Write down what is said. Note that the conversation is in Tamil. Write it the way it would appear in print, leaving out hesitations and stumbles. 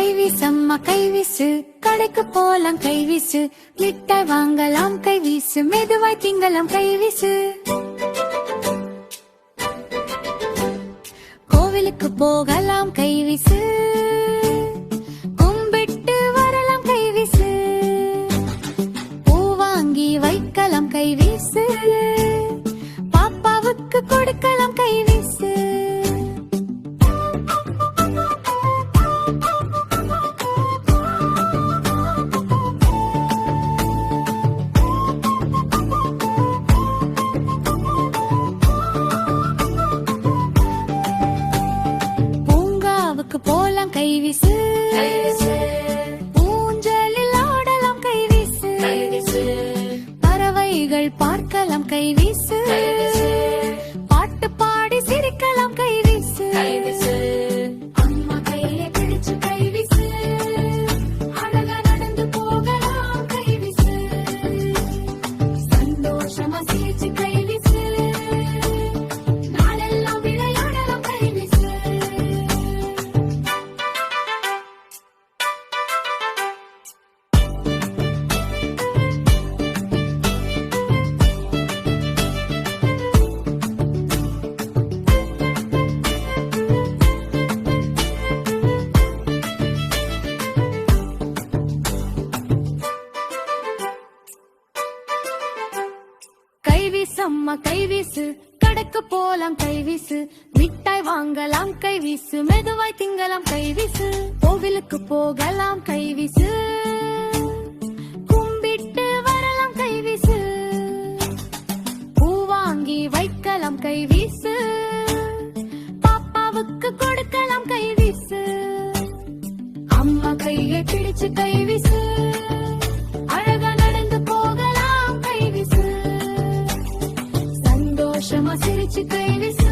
கைவீசம்மா கைவீசு, கடைக்கு போலாம் கைவீசு, மிட்டாய் வாங்கலாம் கைவீசு, மெதுவாய் திங்கலாம் கைவீசு. கோவிலுக்கு போகலாம் கைவீசு, கும்பிட்டு வரலாம் கைவீசு, பூ வாங்கி வைக்கலாம் கைவீசு, பாப்பாவுக்கு கொடுக்கலாம் கைவீசு. போலாம் கைவீசு, ஊஞ்சலில் ஆடலாம் கைவீசு, பறவைகள் பார்க்கலாம் கைவீசு, பாட்டு பாடி சிரிக்கலாம் கைவீசு. அம்மா கையை பிடிச்சு கைவீசு, அழகா நடந்து போகலாம் கைவீசு, சந்தோஷமா சிரிச்சு கைவீசு, நாளெல்லாம் விளையாடலாம் கைவீசு. கைவீசம்மா கைவீசு, கடைக்கு போலாம் கைவீசு, மிட்டாய் வாங்கலாம் கைவீசு, மெதுவாய் திங்கலாம் கைவீசு, கோவிலுக்கு போகலாம் கைவீசு, கும்பிட்டு வரலாம் கைவீசு, பூ வாங்கி வைக்கலாம் கைவீசு, பாப்பாவுக்கு கொடுக்கலாம் கைவீசு. அம்மா கையை பிடிச்சு கைவீசு, அழகா நடந்து போகலாம் கைவீசு, சந்தோஷமா சிரிச்சு கைவீசு.